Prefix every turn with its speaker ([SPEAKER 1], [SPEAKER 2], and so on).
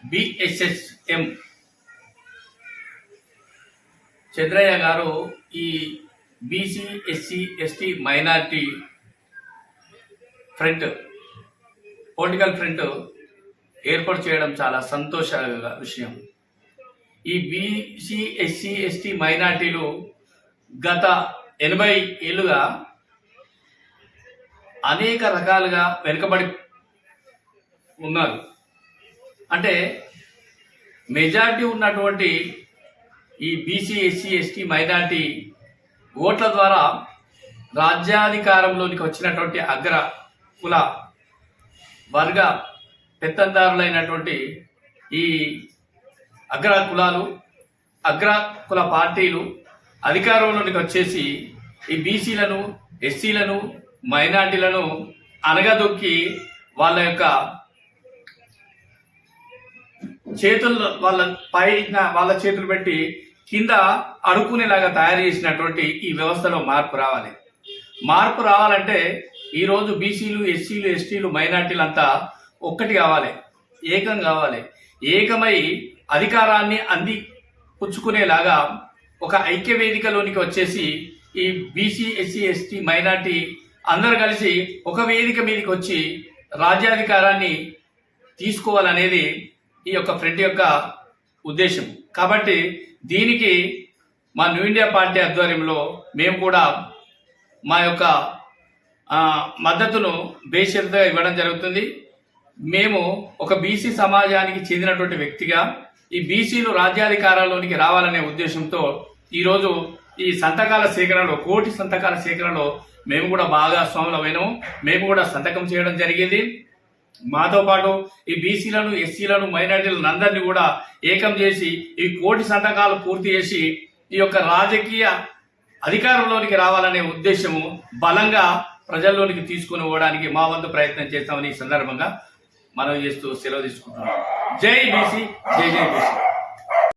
[SPEAKER 1] బిఎస్ఎస్ఎం చంద్రయ్య గారు ఈ BC SC ST minority front political front ఏర్పాటు చేయడం చాలా సంతోష విషయం. ఈ బీసీ ఎస్సీ ఎస్టీ మైనారిటీలు గత 80 ఏళ్ళుగా అనేక రకాలుగా వెనుకబడి ఉన్నారు. అంటే మెజారిటీ ఉన్నటువంటి ఈ బీసీ ఎస్సీ ఎస్టీ మైనారిటీ ఓట్ల ద్వారా రాజ్యాధికారంలోనికి వచ్చినటువంటి అగ్ర కుల వర్గ పెత్తందారులైనటువంటి ఈ అగ్ర కులాలు అగ్ర కుల పార్టీలు అధికారంలోనికి వచ్చేసి ఈ బీసీలను ఎస్సీలను మైనార్టీలను అనగదొక్కి వాళ్ళ యొక్క చేతుల్లో వాళ్ళ చేతులు పెట్టి కింద అడుక్కునేలాగా తయారు చేసినటువంటి ఈ వ్యవస్థలో మార్పు రావాలంటే ఈరోజు బీసీలు ఎస్సీలు ఎస్టీలు మైనార్టీలు అంతా ఒక్కటి కావాలి, ఏకం కావాలి. ఏకమై అధికారాన్ని పుచ్చుకునేలాగా ఒక ఐక్య వేదికలోనికి వచ్చేసి ఈ బీసీ ఎస్సీ ఎస్టీ మైనార్టీ అందరు కలిసి ఒక వేదిక మీదకి వచ్చి రాజ్యాధికారాన్ని తీసుకోవాలనేది ఈ యొక్క ఫ్రంట్ యొక్క ఉద్దేశం. కాబట్టి దీనికి మా న్యూ ఇండియా పార్టీ ఆధ్వర్యంలో మేము కూడా మా యొక్క మద్దతును బేషరతుగా ఇవ్వడం జరుగుతుంది. మేము ఒక బీసీ సమాజానికి చెందినటువంటి వ్యక్తిగా ఈ బీసీలు రాజ్యాధికారాల్లోనికి రావాలనే ఉద్దేశంతో ఈరోజు ఈ సంతకాల సేకరణలో 1 కోటి సంతకాల సేకరణలో మేము కూడా భాగస్వాములమైనాము. మేము కూడా సంతకం చేయడం జరిగింది. మాతో పాటు ఈ బీసీలను ఎస్సీలను మైనారిటీలను అందరినీ కూడా ఏకం చేసి ఈ 1 కోటి సంతకాలు పూర్తి చేసి ఈ యొక్క రాజకీయ అధికారంలోనికి రావాలనే ఉద్దేశము బలంగా ప్రజల్లోనికి తీసుకుని పోవడానికి మా వంతు ప్రయత్నం చేస్తామని ఈ సందర్భంగా మనవి చేస్తూ సెలవు తీసుకుంటున్నాం. జై బీసీ, జై జై బీసీ.